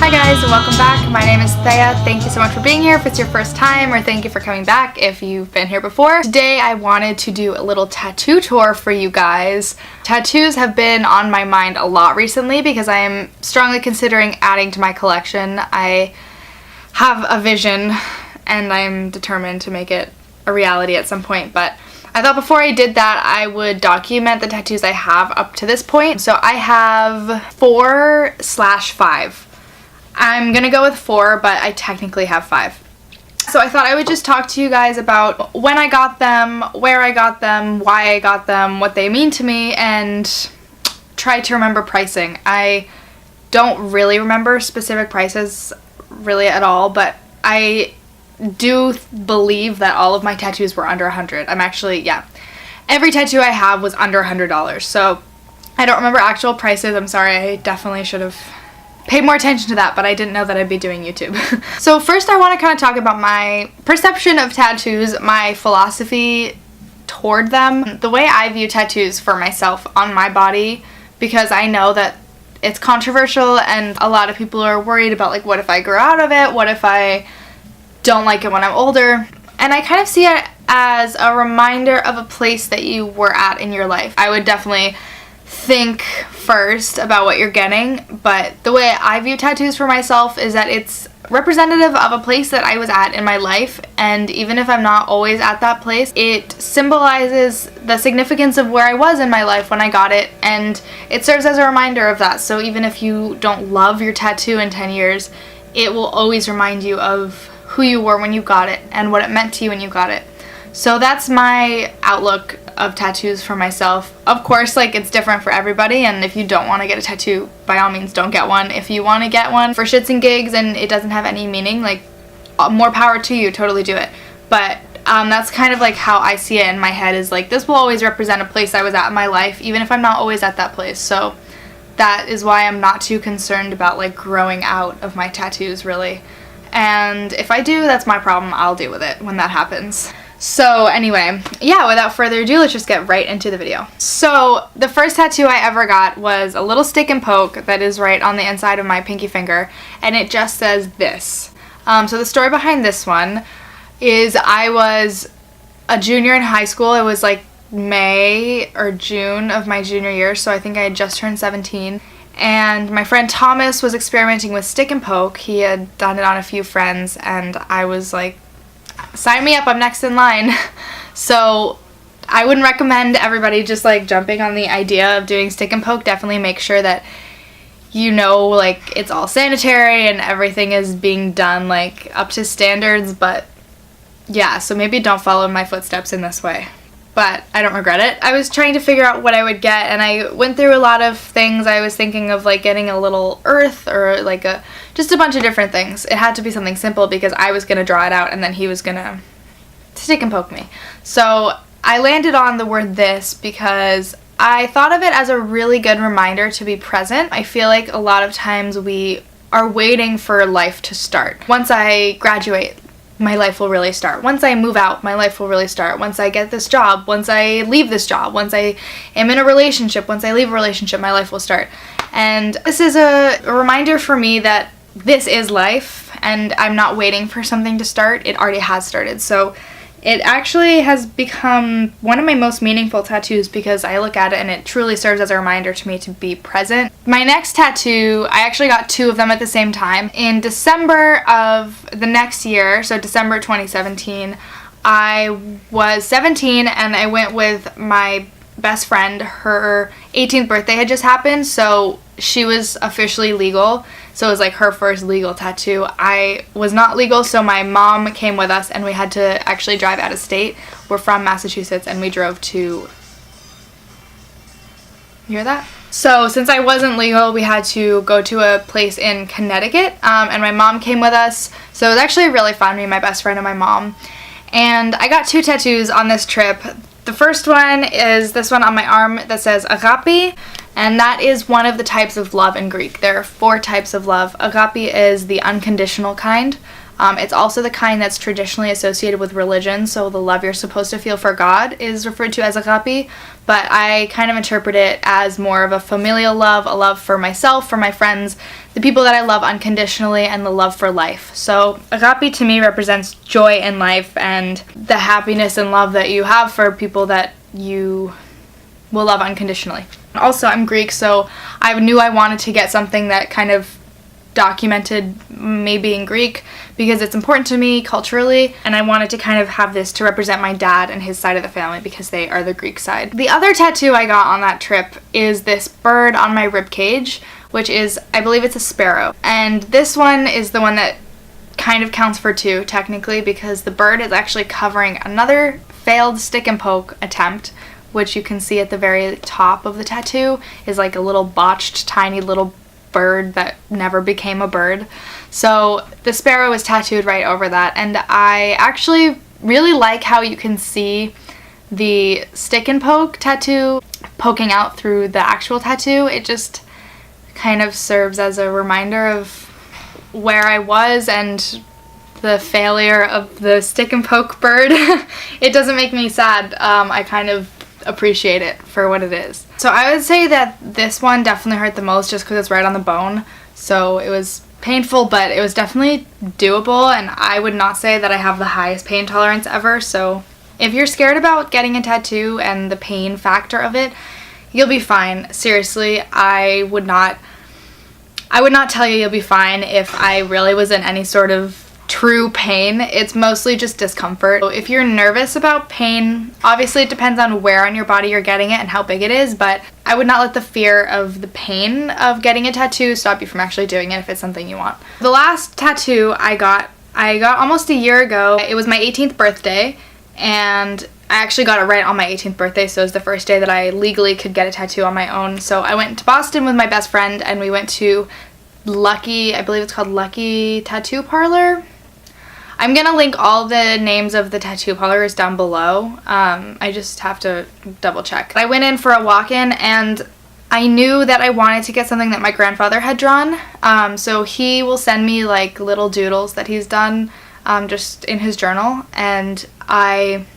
Hi guys, and welcome back. My name is Thea. Thank you so much for being here if it's your first time, or thank you for coming back if you've been here before. Today I wanted to do a little tattoo tour for you guys. Tattoos have been on my mind a lot recently because I am strongly considering adding to my collection. I have a vision and I'm determined to make it a reality at some point, but I thought before I did that I would document the tattoos I have up to this point. So I have 4/5. I'm gonna go with 4, but I technically have 5. So I thought I would just talk to you guys about when I got them, where I got them, why I got them, what they mean to me, and try to remember pricing. I don't really remember specific prices really at all, but I do believe that all of my tattoos were under $100. Every tattoo I have was under $100. So I don't remember actual prices. I'm sorry, I definitely should have paid more attention to that, but I didn't know that I'd be doing YouTube. So first I want to kind of talk about my perception of tattoos, my philosophy toward them, the way I view tattoos for myself on my body, because I know that it's controversial and a lot of people are worried about, like, what if I grow out of it? What if I don't like it when I'm older? And I kind of see it as a reminder of a place that you were at in your life. I would definitely think first about what you're getting, but the way I view tattoos for myself is that it's representative of a place that I was at in my life, and even if I'm not always at that place, it symbolizes the significance of where I was in my life when I got it, and it serves as a reminder of that. So even if you don't love your tattoo in 10 years, it will always remind you of who you were when you got it and what it meant to you when you got it. So that's my outlook of tattoos for myself. Of course, like, it's different for everybody, and if you don't want to get a tattoo, by all means don't get one. If you want to get one for shits and gigs and it doesn't have any meaning, like, more power to you, totally do it. But that's kind of like how I see it in my head, is like, this will always represent a place I was at in my life, even if I'm not always at that place. So that is why I'm not too concerned about, like, growing out of my tattoos, really. And if I do, that's my problem. I'll deal with it when that happens. So anyway, yeah, without further ado, let's just get right into the video. So the first tattoo I ever got was a little stick and poke that is right on the inside of my pinky finger, and it just says this. So the story behind this one is I was a junior in high school. It was like May or June of my junior year, so I think I had just turned 17. And my friend Thomas was experimenting with stick and poke. He had done it on a few friends, and I was like, sign me up, I'm next in line. So I wouldn't recommend everybody just, like, jumping on the idea of doing stick and poke. Definitely make sure that you know, like, it's all sanitary and everything is being done, like, up to standards. But yeah, so maybe don't follow my footsteps in this way. But I don't regret it. I was trying to figure out what I would get, and I went through a lot of things. I was thinking of, like, getting a little earth or, like, just a bunch of different things. It had to be something simple because I was going to draw it out and then he was going to stick and poke me. So I landed on the word this because I thought of it as a really good reminder to be present. I feel like a lot of times we are waiting for life to start. Once I graduate, my life will really start. Once I move out, my life will really start. Once I get this job, once I leave this job, once I am in a relationship, once I leave a relationship, my life will start. And this is a reminder for me that this is life, and I'm not waiting for something to start. It already has started. So it actually has become one of my most meaningful tattoos because I look at it and it truly serves as a reminder to me to be present. My next tattoo, I actually got 2 of them at the same time. In December of the next year, so December 2017, I was 17 and I went with my best friend. Her 18th birthday had just happened, so she was officially legal. So it was like her first legal tattoo. I was not legal, so my mom came with us and we had to actually drive out of state. We're from Massachusetts and we drove to... You hear that? So since I wasn't legal, we had to go to a place in Connecticut, and my mom came with us. So it was actually really fun, me and my best friend and my mom. And I got 2 tattoos on this trip. The first one is this one on my arm that says agape, and that is one of the types of love in Greek. There are 4 types of love. Agape is the unconditional kind. It's also the kind that's traditionally associated with religion, so the love you're supposed to feel for God is referred to as agape, but I kind of interpret it as more of a familial love, a love for myself, for my friends, the people that I love unconditionally, and the love for life. So agape to me represents joy in life and the happiness and love that you have for people that you will love unconditionally. Also, I'm Greek, so I knew I wanted to get something that kind of documented me being Greek because it's important to me culturally, and I wanted to kind of have this to represent my dad and his side of the family because they are the Greek side. The other tattoo I got on that trip is this bird on my rib cage, which is, I believe it's a sparrow. And this one is the one that kind of counts for two technically because the bird is actually covering another failed stick and poke attempt, which you can see at the very top of the tattoo is like a little botched tiny little bird that never became a bird. So the sparrow is tattooed right over that, and I actually really like how you can see the stick and poke tattoo poking out through the actual tattoo. It just kind of serves as a reminder of where I was and the failure of the stick and poke bird. It doesn't make me sad. I kind of appreciate it for what it is. So I would say that this one definitely hurt the most just because it's right on the bone. So it was painful, but it was definitely doable, and I would not say that I have the highest pain tolerance ever. So if you're scared about getting a tattoo and the pain factor of it, you'll be fine. Seriously, I would not tell you you'll be fine if I really was in any sort of true pain. It's mostly just discomfort. So if you're nervous about pain, obviously it depends on where on your body you're getting it and how big it is, but I would not let the fear of the pain of getting a tattoo stop you from actually doing it if it's something you want. The last tattoo I got almost a year ago. It was my 18th birthday, and I actually got it right on my 18th birthday, so it was the first day that I legally could get a tattoo on my own. So I went to Boston with my best friend, and we went to Lucky, I believe it's called Lucky Tattoo Parlor. I'm gonna link all the names of the tattoo parlors down below. I just have to double check. I went in for a walk-in, and I knew that I wanted to get something that my grandfather had drawn. So he will send me like little doodles that he's done just in his journal, and I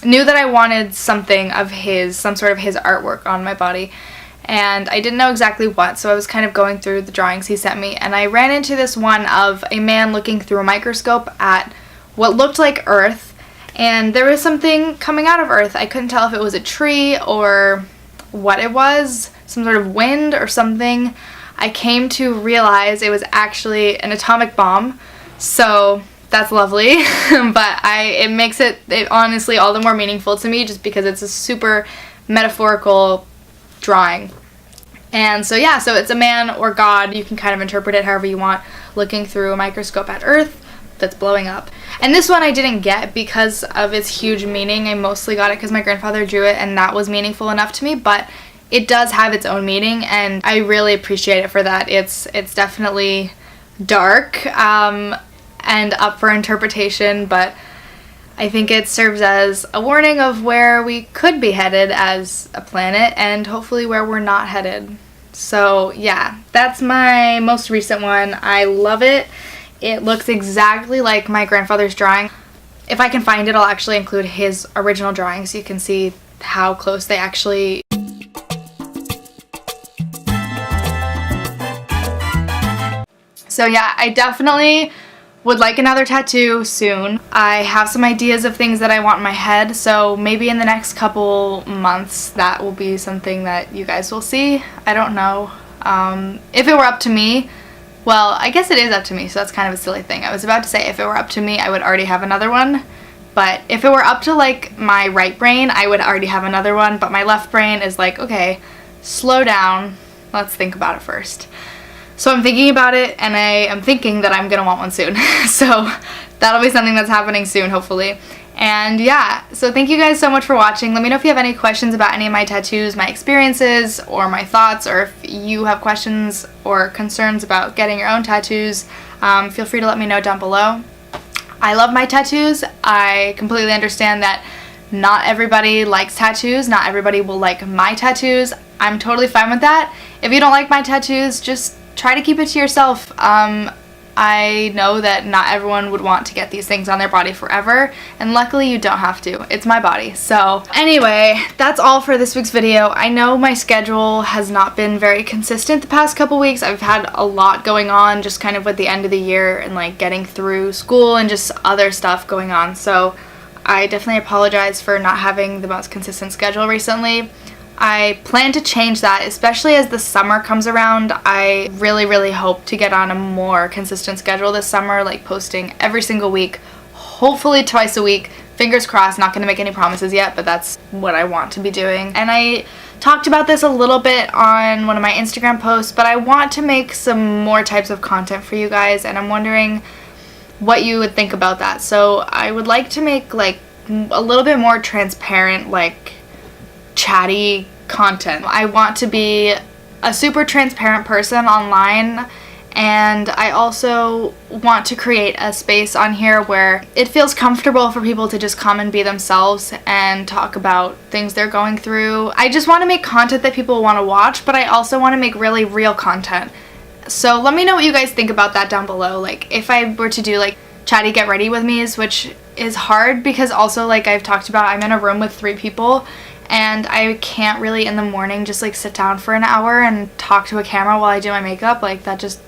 knew that I wanted something of his, some sort of his artwork on my body. And I didn't know exactly what, so I was kind of going through the drawings he sent me, and I ran into this one of a man looking through a microscope at what looked like Earth, and there was something coming out of Earth. I couldn't tell if it was a tree or what it was, some sort of wind or something. I came to realize it was actually an atomic bomb, so that's lovely, but it makes it honestly all the more meaningful to me just because it's a super metaphorical drawing. And so yeah, so it's a man or God, you can kind of interpret it however you want, looking through a microscope at Earth that's blowing up. And this one I didn't get because of its huge meaning. I mostly got it because my grandfather drew it and that was meaningful enough to me, but it does have its own meaning, and I really appreciate it for that. It's definitely dark and up for interpretation, but I think it serves as a warning of where we could be headed as a planet and hopefully where we're not headed. So yeah, that's my most recent one. I love it. It looks exactly like my grandfather's drawing. If I can find it, I'll actually include his original drawing so you can see how close they actually. So yeah, I definitely would like another tattoo soon. I have some ideas of things that I want in my head, so maybe in the next couple months that will be something that you guys will see. I don't know. If it were up to me, well, I guess it is up to me, so that's kind of a silly thing. I was about to say if it were up to me, I would already have another one, but if it were up to like my right brain, I would already have another one, but my left brain is like, okay, slow down, let's think about it first. So I'm thinking about it, and I am thinking that I'm gonna want one soon. So that'll be something that's happening soon, hopefully. And yeah, so thank you guys so much for watching. Let me know if you have any questions about any of my tattoos, my experiences, or my thoughts, or if you have questions or concerns about getting your own tattoos. Feel free to let me know down below. I love my tattoos. I completely understand that not everybody likes tattoos. Not everybody will like my tattoos. I'm totally fine with that. If you don't like my tattoos, just try to keep it to yourself. I know that not everyone would want to get these things on their body forever, and luckily you don't have to. It's my body. So anyway, that's all for this week's video. I know my schedule has not been very consistent the past couple weeks. I've had a lot going on just kind of with the end of the year and like getting through school and just other stuff going on. So I definitely apologize for not having the most consistent schedule recently. I plan to change that, especially as the summer comes around. I really hope to get on a more consistent schedule this summer, like posting every single week, hopefully twice a week. Fingers crossed, not going to make any promises yet, but that's what I want to be doing. And I talked about this a little bit on one of my Instagram posts, but I want to make some more types of content for you guys, and I'm wondering what you would think about that. So I would like to make like a little bit more transparent, like chatty content. I want to be a super transparent person online, and I also want to create a space on here where it feels comfortable for people to just come and be themselves and talk about things they're going through. I just want to make content that people want to watch, but I also want to make really real content. So let me know what you guys think about that down below. Like if I were to do like chatty get ready with me's, which is hard because also like I've talked about, I'm in a room with 3 people and I can't really in the morning just like sit down for an hour and talk to a camera while I do my makeup. Like that just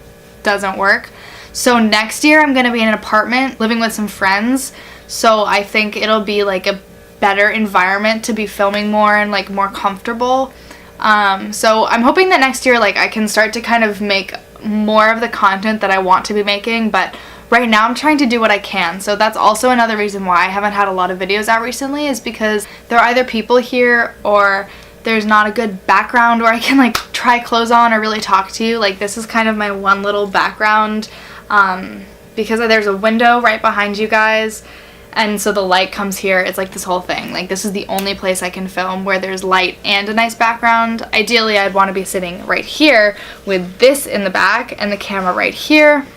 doesn't work. So next year I'm gonna be in an apartment living with some friends, so I think it'll be like a better environment to be filming more and like more comfortable. So I'm hoping that next year like I can start to kind of make more of the content that I want to be making, but right now I'm trying to do what I can. So that's also another reason why I haven't had a lot of videos out recently, is because there are either people here or there's not a good background where I can like try clothes on or really talk to you. Like this is kind of my one little background because there's a window right behind you guys, and so the light comes here. It's like this whole thing. Like this is the only place I can film where there's light and a nice background. Ideally I'd want to be sitting right here with this in the back and the camera right here.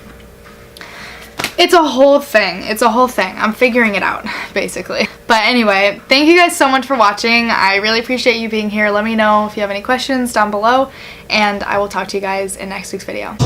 It's a whole thing. It's a whole thing. I'm figuring it out, basically. But anyway, thank you guys so much for watching. I really appreciate you being here. Let me know if you have any questions down below, and I will talk to you guys in next week's video.